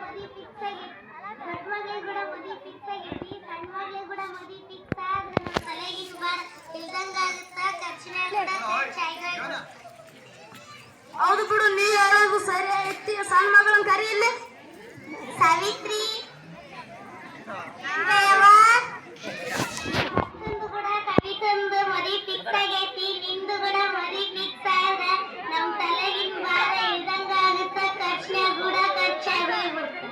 ಮದಿ ಫಿಕ್ಸ್ ಆಗೈತಿ. ದೊಡ್ಡ ಮಗಳಿಗೆ ಕೂಡ ಮದಿ ಫಿಕ್ಸ್ ಆಗೈತಿ. ಸಣ್ಣ ಮಗಳಿಗೆ ಕೂಡ ಮದಿ ಫಿಕ್ಸ್ ಆದ್ರೆ ನಮ್ಮ ತಲೆಗಿನ ಭಾರ ಇಲ್ದಂಗ ಆಗುತ್ತಾ. ಖರ್ಚಿನಾಗ ಕೂಡ ಖರ್ಚಾಗೈತಿ. ಹೌದು ಬಿಡು, ನೀ ಹೇಳೋದು ಸರಿ ಐತಿ. ಸಣ್ಣ ಮಗಳನ್ನ ಕರಿ ಇಲ್ಲಿ. ಸಾವಿತ್ರಿ ಕೂಡ ಕವಿತಂದು ಮದಿ ಫಿಕ್ಸ್ ಆಗೈತಿ. ನಿಂದು ಕೂಡ ಮದಿ ಫಿಕ್ಸ್ ಆದ್ರೆ ನಮ್ಮ ತಲೆಗಿನ ಭಾರ ಇಲ್ದಂಗ ಆಗುತ್ತಾ. ಖರ್ಚಿನಾಗ ಕೂಡ ಖರ್ಚಾಗೋಗ್ಬಿಡ್ತು.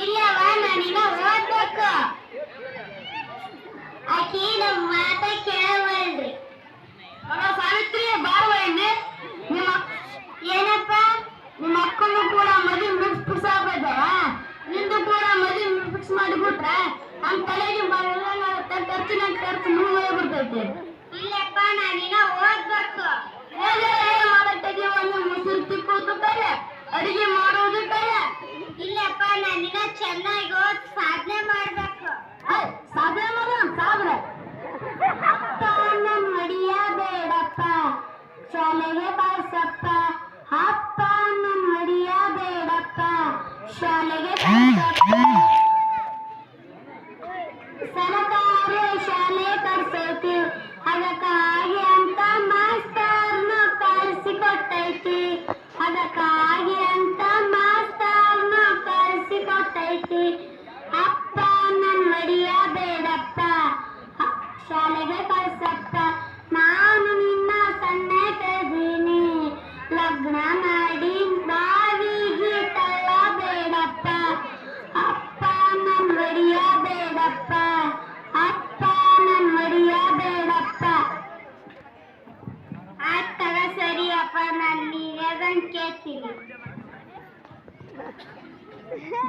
ಇಲ್ಲವ ನಾನಿನ್ನ ಓದ್ಬೇಕು. ಆಕಿ ನಮ್ಮ ಮಾತ ಕೇಳವಲ್ರಿ. ಸಾವಿತ್ರಿ ಬಾರವ ಇಲ್ಲಿ. ಏನಪ್ಪ? ನಿಮ್ಮ ಅಕ್ಕನು ಕೂಡ ಮದಿ ಫಿಕ್ಸ್ ಆಗ್ಬೇಕವ. ನಿಂದು ಕೂಡ ಮದಿ ಫಿಕ್ಸ್ ಮಾಡಿಬಿಟ್ರೆ ನಮ್ಮ ತಲೆಗೆ ಬರಲ್ಲ. ಖರ್ಚಿನಾಗ ಖರ್ಚು ಮುಗಿದೋಗ್ಬಿಡ್ತೈತಿ. ಇಲ್ಲಪ್ಪ ನಾನಿನ್ನ ಓದ್ಬೇಕು. ಮಾಡಕ್ಕೆ ಒಂದು ಮುಸುರು ತಿಕ್ಕೋದು ಬೇರೆ, ಅಡಿಗೆ ಮಾಡೋದು ಬೇರೆ. ಇಲ್ಲಪ್ಪ ನಾನಿನ್ನ ಚೆನ್ನಾಗಿ ಓದ್ ಸಾಧನೆ ಮಾಡ್ಬೇಕು. ಸಾಧನೆ ಮಾಡೋಣ ಸಾಧನೆ. ಅಪ್ಪ ನನ್ನ ಹೊಡಿಯಬೇಡಪ್ಪ, ಶಾಲೆಗೆ ಕಳ್ಸಪ್ಪ. ಅಪ್ಪ ನನ್ನ ಹೊಡಿಯಬೇಡಪ್ಪ, ಶಾಲೆಗೆ ಕಳ್ಸಪ್ಪ. ಸರ್ಕಾರ ಶಾಲೆ ಕಳ್ಸೈತಿ, ಅದಕ್ಕಾಗಿ ಅಂತ ಮಾಸ್ತರ್ನ ಕಳ್ಸಿಕೊಟ್ಟೈತಿ. ಅದಕ್ಕಾಗಿ ಅಂತ ಮಾಸ್ತರ್ನ ಕಳ್ಸಿಕೊಟ್ಟೈತಿ. ಅಪ್ಪ ನನ್ನ ಹೊಡಿಯಬೇಡಪ್ಪ, ಶಾಲೆಗೆ ಕಳ್ಸಪ್ಪ. ನಾನು ನಿನ್ನ ಸಣ್ಣ ಕದೀನಿ, ಲಗ್ನ ಮಾಡಿ ಬಾವಿಗೆ ತಳ್ಳಬೇಡಪ್ಪ. ಅಪ್ಪ ನನ್ನ ಹೊಡಿಯಬೇಡಪ್ಪ, ಅಪ್ಪ ನನ್ನ ಹೊಡಿಯಬೇಡಪ್ಪ. ಆಯ್ತಗ ಸರಿ ಅಪ್ಪ, ನಾನು ನೀವೇದಂಗೆ ಕೇಳ್ತೀನಿ.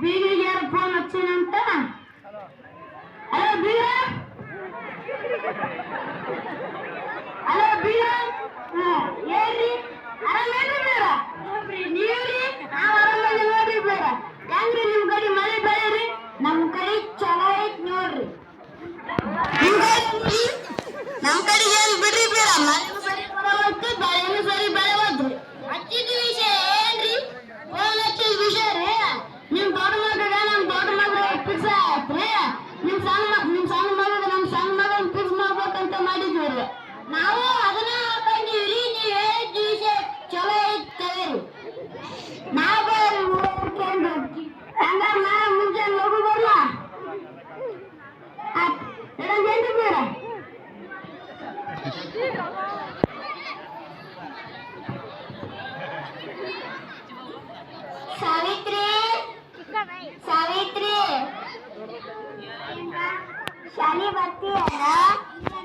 ಬೀಗಿಗೆ ಫೋನ್ ಹಚ್ಚಿನಂತ. ಹಲೋ ಬೀಗ, ಹಲೋ ಬೀಗ, ಹೇಳ್ರಿ. ಆರಾಮೇನ್ರಿ ಬೇಡ? ನೀವ್ರಿ? ನಾವು ಆರಾಮಲ್ಲಿ ನೋಡ್ರಿ ಬೇಡ. ಹೆಂಗ್ರಿ ನಿಮ್ ಕಡೆ ಮಳೆ ಬೆಳೆ ರೀ? ನಮ್ ಕಡೆ ಚಲೋ ಐತ್ ನೋಡ್ರಿ. ನಮ್ ಕಡೆ ಏನ್ ಬಿಡ್ರಿ ಬೇಡ. ಮಳೆನೂ ಸರಿ ಬರವತ್ತು, ಬೆಳೆನೂ ಸರಿ ಬೆಳೆವದ್ರಿ. ಹಚ್ಚಿದ ವಿಷಯ ಏನ್ರಿ? ಫೋನ್ ಹಚ್ಚಿದ ವಿಷಯ ರೀ. ನಿಮ್ ದೊಡ್ಡ ಮಗ ನಮ್ ದೊಡ್ಡ ಮಗ ಫಿಕ್ಸ್ ಆಯ್ತ್ರಿ. ನಿಮ್ ಸಣ್ಣ ಮಗ ನಮ್ ಸಣ್ಣ ಮಗನ್ ಫಿಕ್ಸ್ ಮಾಡ್ಬೇಕಂತ ಮಾಡಿದ್ವಿ. ನಾವು ಅದನ್ನ ಹಾಕೊಂಡಿವ್ರಿ. ನೀವ್ ಹೇಳಿದ ವಿಷಯ ಚಲೋ ಐತ್ ಕವೇರಿ. ನಾವು ಹಂಗಾರ ನಾ ಮುಂಜಾನೆ ಹೋಗು ಬರ್ಲ ಏನ್ರಿ ಬೇಡ? ಸಾವಿತ್ರಿ, ಸಾವಿತ್ರಿ, ಶಾಲೆ ಬರ್ತೀಯಲ್ಲ?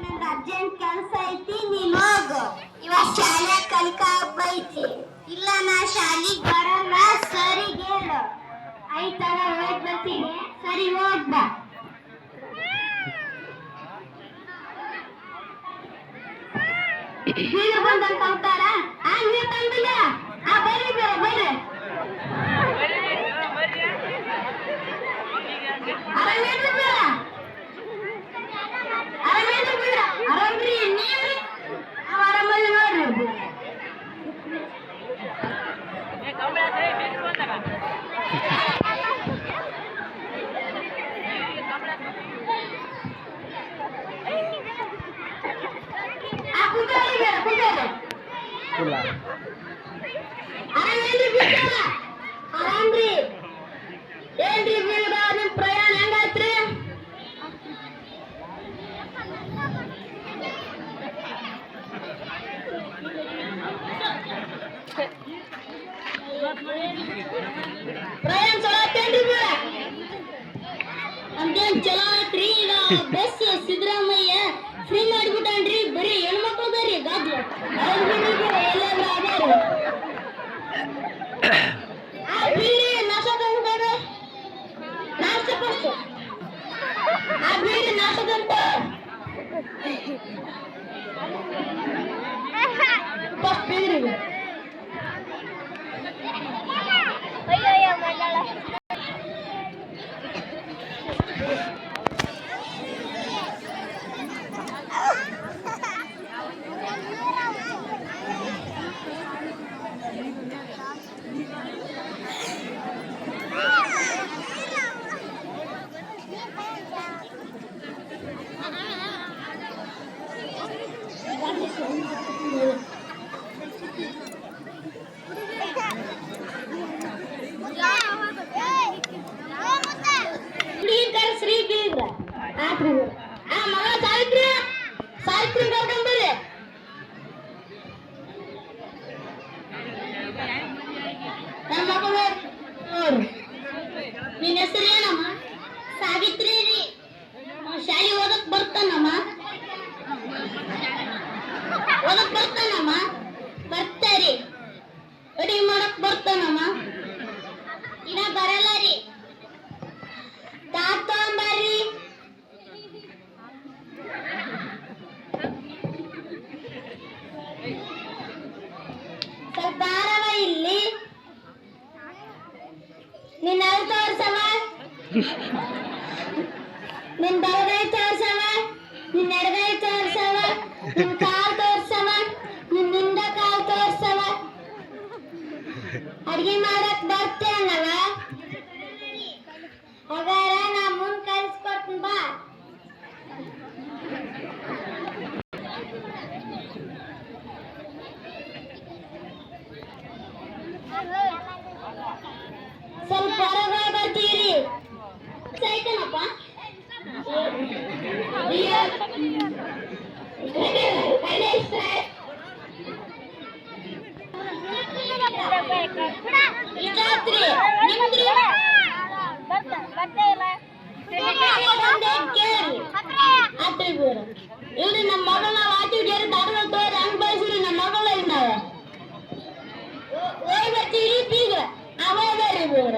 ನಂದು ಅರ್ಜೆಂಟ್ ಕೆಲಸ ಐತಿ, ನೀನ್ ಹೋಗು. ಇವಾಗ ಶಾಲೆ ಕಲಿಕ ಹಬ್ಬ ಐತಿ. ಇಲ್ಲ ನಾ ಶಾಲಿಗೆ ಬರಲ್ಲ, ಸರಿಗೆ ಹೇಳು. ಆಯ್ತಾಗ ಹೋಗಿ ಬರ್ತೀನಿ. ಸರಿ ಹೋಗ್ ಬಾ. ಬೀಗರು ಬಂದಂತ ಕಲ್ತಾರ. ನೀವ್ ತಂದಿಲ್ಲ? ಬರ್ರಿ ಬೇರೆ ಬರ್ರಿ. ಆರಾಮೇನ್ರಿ ಬೇಡ? ಆರಾಮೇನ್ರಿ ಬೇಡ? ಆರಾಮ್ರಿ. ನೀವ್ರಿ? ನಾವು ಆರಾಮಲ್ಲಿ ನೋಡ್ರಿ. ಆರಾಮ್ರಿ. ಏನ್ರಿ ಬೀಗ್ರ, ನಿಮ್ ಪ್ರಯಾಣ ಹೆಂಗಾಯ್ತ್ರಿ? ಪ್ರಯಾಣ ಚಲೋ ಆಯ್ತೇನ್ರಿ ಬೀಗ್ರ? ನಮ್ದೇನ್ ಚಲೋ ಆಯ್ತ್ರಿ. ಈಗ ಬಸ್ ಸಿದ್ದರಾಮಯ್ಯ ಫ್ರೀ ಮಾಡಿಬಿಟ್ಟಾನ್ರಿ. ಬರೀ ಹೆಣ್ಮಕ್ಳದಾರಿ ಗಾದ್ಲು. ಎಲ್ಲಾದ್ರೂ ಅದಾರಿ. ನಾಷ್ಟ ತಂದ್ಬಿಟ್ಟಾರ. ನಾಷ್ಟ ಫಸ್ಟ್ ಆ ಬೀರಿ ನಾಷ್ಟದಂತ ಫಸ್ಟ್ ಬೀರಿಗೆ ಆತ್ರಿ ಆ ಮಗ ಸಾವಿತ್ರಿ ಸಾವಿತ್ರಿ ಕರ್ಕೊಂಡ್ಬರ್ರಿ. ನನ್ನ ಮಗಳು ನೋಡ್ರಿ. ನಿನ್ನ ಹೆಸರು ಏನಮ್ಮ? ಸಾವಿತ್ರಿ ರೀ. ಶಾಲೆ ಓದಕ್ ಬರ್ತಾನಮ್ಮ? ಓದಕ್ ಬರ್ತಾನಮ್ಮ? ಬರ್ತಾರಿ. ಅಡಿಗೆ ಮಾಡಕ್ ಬರ್ತಾನಮ್ಮ? ಇನ್ನ ಬರಲ್ಲ ರೀ. ತಾತಂಬರ್ರಿ. ಸ್ವಲ್ಪ ಬಾರವ ಇಲ್ಲಿ. ನಿನ್ನ ಅವು ತೋರ್ಸವ, ನಿನ್ ಬಲಗೈ ತೋರ್ಸವ, ನಿನ್ನ ಎಡಗೈ ತೋರ್ಸವ, ನಿನ್ ಕಾಲ್ ತೋರ್ಸವ, ನಿನ್ ಹಿಂದ ಕಾಲ್ ತೋರ್ಸವ. ಅಡ್ಗೆ ಮಾಡಕ್ ಬರ್ತೇನವ? ಹಾಗಾರ ನಾ ಮುಂದ್ ಕಲಿಸ್ಕೊಡ್ತೀನಿ ಬಾ. ಸ್ವಲ್ಪ ಹೊರಗೆ ಬರ್ತೀರಿ. ಸೈಕನಪ್ಪ ಇಷ್ಟಾತ್ರಿ ನಿಮ್ದ್ರಿ ಆತ್ರಿ ಬೇಡ ಇಲ್ರಿ. ನಮ್ಮ ಮಗಳನ್ನ ವಾಟಿಗೇರಿ ದಾಟಗಳು ತೋರಿ ಹಂಗ್ ಬಯಸ್ರಿ. ನಮ್ಮ ಮಗಳ ನಾವ ಹೋಗಿ ಬರ್ತೀರಿ ಬೀಗ ಅವಾದ್ರಿ ಬೇಡ.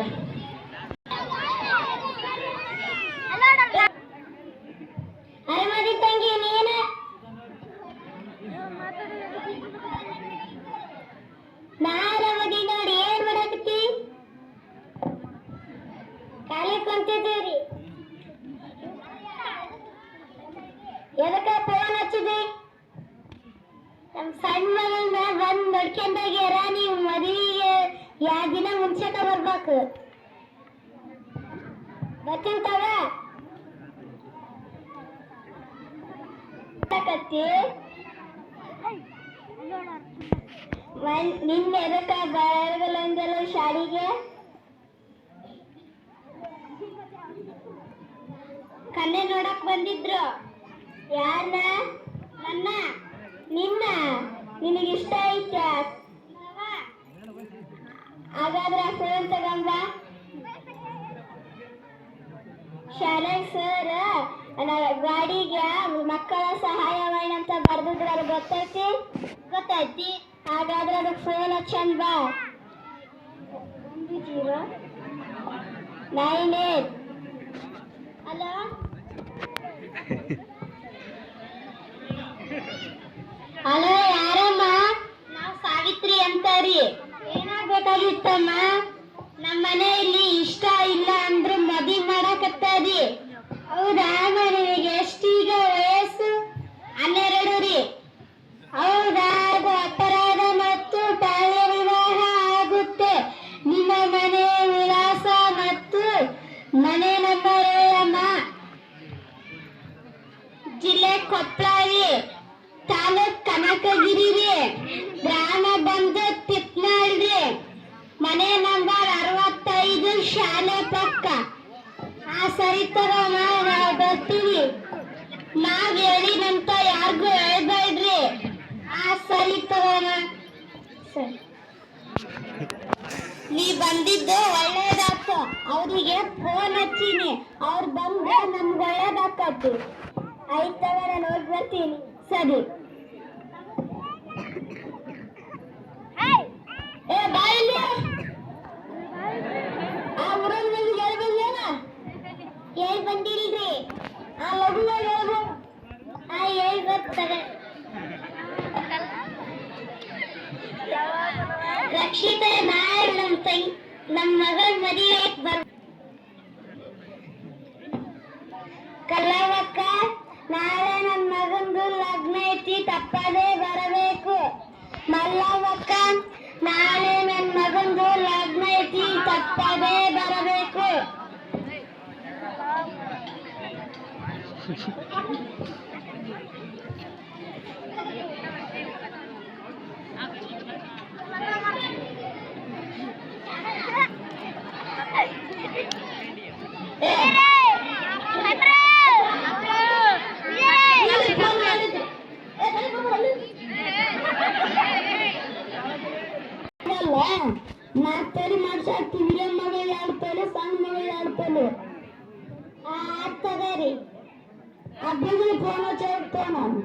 ಅರಮದಿ ತಂಗಿ ನೀನ ನಾ ಅರಮದಿ ನೋಡಿ. ಏನ್ ಮಾಡಕತ್ತಿ? ಖಾಲಿ ಕುಂತಿದ್ದೀರಿ. ಎದಕ್ಕ ಫೋನ್ ಹಚ್ಚಿದಿ? ನಮ್ ಸಣ್ಣ ಮಗಳನ್ನ ಬಂದ್ ನೋಡ್ಕೊಂಡೋಗ್ಯಾರ. ನೀವು ಮದುವೆಗೆ 2 ದಿನ ಮುಂಚೆಕ ಬರ್ಬೇಕು. ಬರ್ತಿಂತಾವ ಕತ್ತಿ ನಿನ್ನೆ ಎದಕ್ಕ ಬರಗಲ್ಲಂದಲ್ಲ ಶಾಲಿಗೆ? ಕನ್ನೆ ನೋಡಕ್ ಬಂದಿದ್ರು. ಯಾರನ್ನ? ನನ್ನ. ನಿನ್ನ ನಿನಗಿಷ್ಟ ಐತ್ಯಾ? ಹಾಗಾದ್ರೆ ಫೋನ್ ತಗೊಂಬ. ಶಾಲೆಗೆ ಸರ್ ಗಾಡಿಗೆ ಮಕ್ಕಳ ಸಹಾಯವಾಣಿ ಅಂತ ಬರ್ದಿದ್ರಲ್ಲ, ಗೊತ್ತೈತಿ? ಗೊತ್ತೈತಿ. ಹಾಗಾದ್ರೆ ಅದಕ್ಕೆ ಫೋನ್ ಹಚ್ಚಂದ್ ಬಾ. 1098. ಹಲೋ. ಹಲೋ, ಯಾರಮ್ಮ? ನಾವು ಸಾವಿತ್ರಿ ಅಂತಾರಿ. ಏನಾಗ್ಬೇಕಾಗಿತ್ತಮ್ಮ? ನಮ್ಮ ಮನೆಯಲ್ಲಿ ಇಷ್ಟ ಇಲ್ಲ ಅಂದ್ರು ಮದುವೆ ಮಾಡಕತ್ತಾರಿ. ಹೌದಾ? ನಿನಗೆ ಎಷ್ಟೀಗ ವಯಸ್ಸು? 12 ರೀ. ಹೌದಾ? ಅದು ಅಪರಾಧ ಮತ್ತು ಬಾಲ್ಯ ವಿವಾಹ ಆಗುತ್ತೆ. ನಿಮ್ಮ ಮನೆ ವಿಳಾಸ ಮತ್ತು ಮನೆ ನಂಬರ್ ಹೇಳಮ್ಮ. ಜಿಲ್ಲೆ ಕೊಪ್ಪಳ ರೀ. ತಾಲೂಕ್ ಕನಕಗಿರಿ ರೀ. ಗ್ರಾಮ ಬಂದು ತಿಪ್ನಾಳ್ ರೀ. ಮನೆ ನಂಬರ್ 65, ಶಾಲೆ ಪಕ್ಕ. ಸರಿ ತಗೋಮ್ಮ, ನಾವು ಬರ್ತೀವಿ. ನಾವ್ ಹೇಳಿದಂತ ಯಾರಿಗೂ ಹೇಳ್ಬೇಡ್ರಿ. ಸರಿ ತಗೋಮ್ಮ. ಸರಿ. ನೀ ಬಂದಿದ್ದು ಒಳ್ಳೇದಾಯ್ತು. ಅವ್ರಿಗೆ ಫೋನ್ ಹಚ್ಚೀನಿ, ಅವ್ರು ಬಂದ್ರೆ ನಮ್ಗೆ ಒಳ್ಳೇದಾಕತ್ತು. ಆಯ್ತವ, ನಾನು ಹೋಗಿ ಬರ್ತೀನಿ. ಸರಿ. ಏ ಬಾಯಿಲಿ ಆ ಊರಲ್ಲಿ ನಿಮ್ಗೆ ಹೇಳ್ಬಂದೇನ? ಹೇಳ್ ಬಂದಿಲ್ರಿ. ಆ ಲಘುವಾಗಿ ಹೇಳ್ಬೋ. ಹೇಳ್ ಬರ್ತಾರೆ. ರಕ್ಷಿತ, ನಾಳೆ ನಮ್ಮ ಮಗಳ ಮದುವೆ ಬರ್. ಕಲ್ಲವಕ್ಕ, ನಾಳೆ ನನ್ನ ಮಗಂದು ಲಗ್ನ ಐತಿ, ತಪ್ಪದೇ ಬರಬೇಕು. ಮಲ್ಲವಕ್ಕ, ನಾಳೆ ನನ್ನ ಮಗಂದು ಲಗ್ನ ಐತಿ, ತಪ್ಪದೇ ಬರಬೇಕು. ತಲೆ ಆಗ್ತದೆ ಅಬ್ಬಿಗೆ ಫೋನ್ ಹಚ್ಚೋ ನಾನು.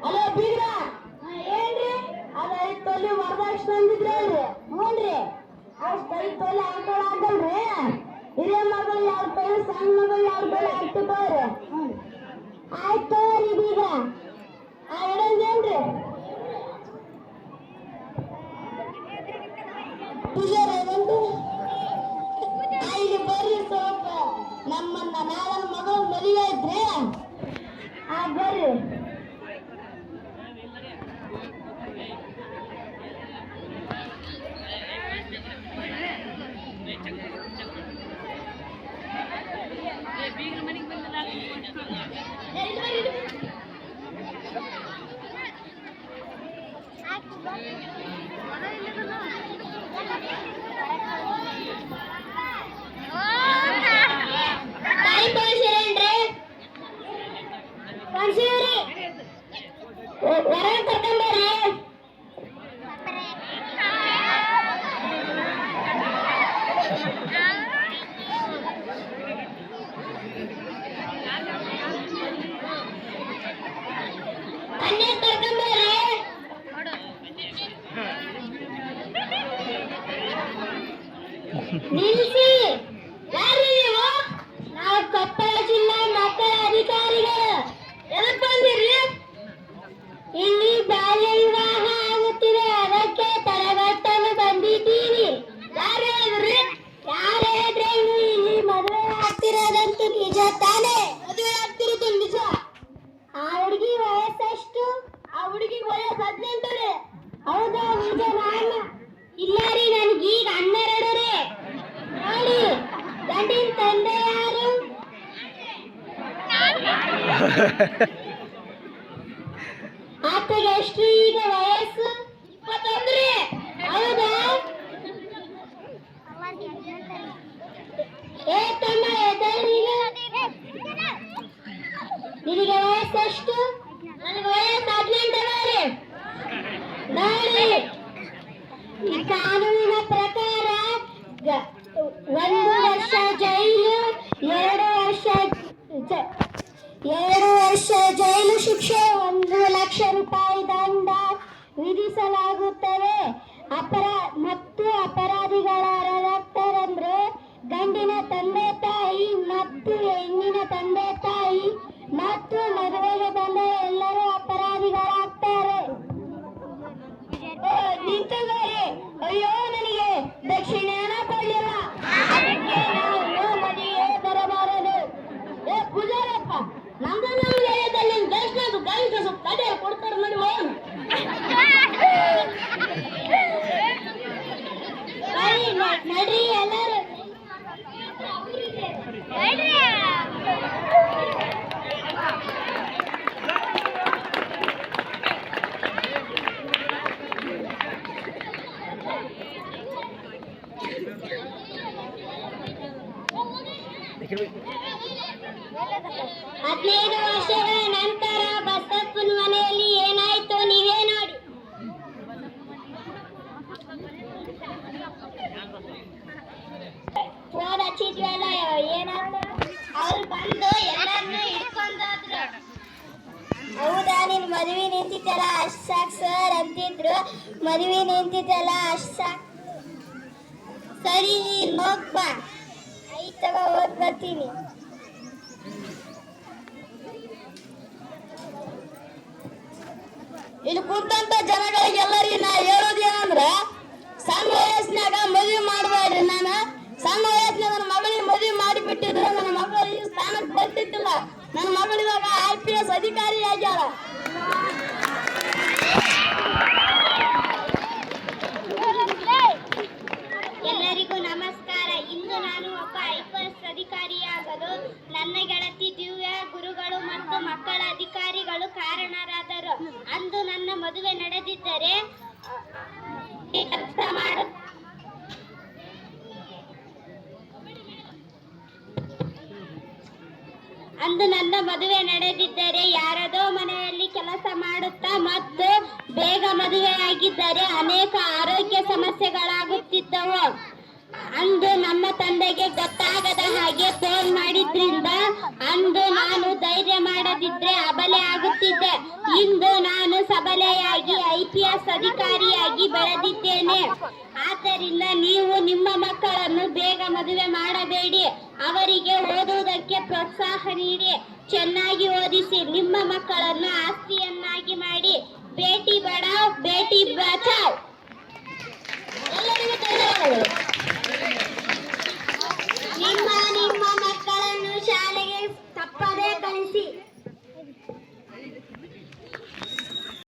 ಹಲೋ ಬೀಗ್ರ, ಏನ್ರಿ ಅದ 5 ತೊಲಿ ವರದಕ್ಷಿಣೆ ತಂದಿದ್ರಿ ಅಲ್ರಿ? ಹ್ಞೂನ್ರಿ. ಅಷ್ಟು 5 ತೊಲಿ ಆಕಳ ಆಗಲ್ರಿ. ಹಿರಿಯ ಮಗಳು 2 ತೊಲಿ, ಸಣ್ಣ ಮಗಳು 2 ತೊಲಿ ಆಗ್ತಿತ್ತವ್ರಿ. ಆಯ್ತು ತಗೋರಿ ಬೀಗ್ರ. ಇಡಂಗೇನ್ರಿ? ಈಗ ಬರ್ರಿ ಸ್ವಲ್ಪ ನಮ್ಮನ್ನ ನಾಳೆ ಮಗಳು ಮದುವೆ ಇದ್ರಿ. ಬರ್ರಿ. ನಿಲ್ಲಿಸಿ. ಯಾರು ನೀವು? ನಾವು ಕೊಪ್ಪಳ ಜಿಲ್ಲಾ ಮಕ್ಕಳ ಅಧಿಕಾರಿಗಳು. ಎದಕ್ಕೆ ಬಂದಿರಿ? ಇಲ್ಲಿ ಬಾಲ್ಯ ವಿವಾಹ ಆಗುತ್ತಿದೆ, ಅದಕ್ಕೆ ತಡೆಗಟ್ಟಲು ಬಂದಿದ್ದೀವಿ. ಯಾರು ಹೇಳಿದ್ರಿ? ಯಾರು ಹೇಳಿದ್ರೆ ಇಲ್ಲಿ ಮದುವೆ ಆಗ್ತಿರೋದಂತೂ ನಿಜ ತಾನೇ? ಮದುವೆ ಆಗ್ತಿರೋದು ನಿಜ. ಆ ಹುಡುಗಿ ವಯಸ್ಸೆಷ್ಟು? ಆ ಹುಡುಗಿ ವಯಸ್ಸು 18 ರೀ. ಹೌದಾ? ನಿಜ. ನಾನು ಇಲ್ಲ ರೀ, ನನಗೀಗ 12 ರೀ. ನೋಡಿ, ಗಂಡಿನ ತಂದೆ ಯಾರು? ಆತಗೆ ಎಷ್ಟು ಈಗ ವಯಸ್ಸು? 21 ರೀ. ಹೌದಾ? ಏ ತಮ್ಮ, ನಿನಗೆ ವಯಸ್ಸೆಷ್ಟು? ನನಗೆ ವಯಸ್ಸು 18 ರೀ. ನೋಡಿ, ಈ ಕಾನೂನಿನ ಪ್ರಕಾರ 1 ವರ್ಷ ಜೈಲು, 2 ವರ್ಷ ಜೈಲು ಶಿಕ್ಷೆ, 1 ಲಕ್ಷ ರೂಪಾಯಿ ದಂಡ ವಿಧಿಸಲಾಗುತ್ತದೆ. ಮತ್ತು ಅಪರಾಧಿಗಳಾಗ್ತಾರಂದ್ರೆ ಗಂಡಿನ ತಂದೆ ತಾಯಿ ಮತ್ತು ಹೆಣ್ಣಿನ ತಂದೆ ತಾಯಿ ಮತ್ತು ಮದುವೆಗೆ ಬಂದ ಎಲ್ಲರೂ ಅಪರಾಧಿಗಳಾಗ್ತಾರೆ. ನಿಂತುಗಾರೆ, ಅಯ್ಯೋ ನನಗೆ ದಕ್ಷಿಣೆನ ಕೊಡಲಿಲ್ಲ, ಅದಕ್ಕೆ ನಾವು ಮನೆಗೆ ಬರಬಾರದು. ಏ ಪೂಜಾರಪ್ಪ, ನಮ್ಮ ಏರಿಯಾದಲ್ಲಿ ದರ್ಶನದ ಗಂಟೆ ಸ್ವಲ್ಪ ತಡೆ ಕೊಡ್ತಾರೆ ನೋಡಿ. ನಡ್ರಿ ಎಲ್ಲರೂ. ಹದಿನೈದು ವರ್ಷಗಳ ನಂತರ ಬಸಪ್ಪನ ಮನೆಯಲ್ಲಿ ಏನಾಯ್ತು ನೀವೇ ನೋಡಿ. ಫೋನ್ ಹಚ್ಚಿದ್ವಲ್ಲ, ಏನಾಯ್ತು? ಅವ್ರು ಬಂದು ಎಲ್ಲರನ್ನೂ ಹಿಡ್ಕೊಂಡೋದ್ರು. ಹೌದಾ? ನಿನ್ ಮದುವೆ ನಿಂತಿತ್ತಲ್ಲ ಅಷ್ಟ್ ಸಾಕ್ ಸರ್ ಅಂತಿದ್ರು. ಮದುವೆ ನಿಂತಿತ್ತಲ್ಲ ಅಷ್ಟ್ ಸಾಕ್. ಸರಿ, ನೀನ್ ಹೋಗ್ಬ. ಆಯ್ತು ತಗೋ, ಹೋಗ್ ಬರ್ತೀನಿ. ಇಲ್ಲಿ ಕುಂತಂತ ಜನಗಳಿಗೆಲ್ಲರಿಗೆ ನಾ ಹೇಳೋದೇನಂದ್ರ, ಸಣ್ಣ ವಯಸ್ಸಿನಾಗ ಮದುವೆ ಮಾಡಬೇಡ್ರಿ. ನಾನು ಸಣ್ಣ ವಯಸ್ಸಿನಾಗ ನನ್ನ ಮಗಳಿಗೆ ಮದುವೆ ಮಾಡಿಬಿಟ್ಟಿದ್ರೆ ನನ್ನ ಮಗಳು ಈ ಸ್ಥಾನಕ್ಕೆ ಬರ್ತಿದ್ದಿಲ್ಲ. ನನ್ನ ಮಗಳಿವಾಗ IPS ಅಧಿಕಾರಿ ಆಗ್ಯಾಳ. ಎಲ್ಲರಿಗೂ ನಮಸ್ಕಾರ. ಇಂದು ನಾನು ಒಬ್ಬ IPS ಅಧಿಕಾರಿಯಾಗಲು ನನ್ನ ಗೆಳತಿ ದಿವ್ಯ, ಗುರುಗಳು ಮತ್ತು ಮಕ್ಕಳ ಅಧಿಕಾರಿಗಳು ಕಾರಣರಾದರು. ಅಂದು ನನ್ನ ಮದುವೆ ನಡೆದಿದ್ದರೆ ಯಾರದೋ ಮನೆಯಲ್ಲಿ ಕೆಲಸ ಮಾಡುತ್ತಾ ಮತ್ತು ಬೇಗ ಮದುವೆಯಾಗಿದ್ದರೆ ಅನೇಕ ಆರೋಗ್ಯ ಸಮಸ್ಯೆಗಳಾಗುತ್ತಿದ್ದವು. ಅಂದು ನಮ್ಮ ತಂದೆಗೆ ಗೊತ್ತಾಗದ ಹಾಗೆ ಫೋನ್ ಮಾಡಿದ್ರಿಂದ ಅಂದು ನಾನು ಧೈರ್ಯ ಮಾಡದಿದ್ರೆ ಅಬಲೆ ಆಗುತ್ತಿದ್ದೆ. ಇಂದು ನಾನು ಸಬಲೆಯಾಗಿ IPS ಅಧಿಕಾರಿಯಾಗಿ ಬೆಳೆದಿದ್ದೇನೆ. ಆದ್ದರಿಂದ ನೀವು ನಿಮ್ಮ ಮಕ್ಕಳನ್ನು ಬೇಗ ಮದುವೆ ಮಾಡಬೇಡಿ. ಅವರಿಗೆ ಓದುವುದಕ್ಕೆ ಪ್ರೋತ್ಸಾಹ ನೀಡಿ, ಚೆನ್ನಾಗಿ ಓದಿಸಿ, ನಿಮ್ಮ ಮಕ್ಕಳನ್ನು ಆಸ್ತಿಯನ್ನಾಗಿ ಮಾಡಿ. ಬೇಟಿ ಬಚಾವ್ ಬೇಟಿ ಬಚಾವ್. ಎಲ್ಲರಿಗೂ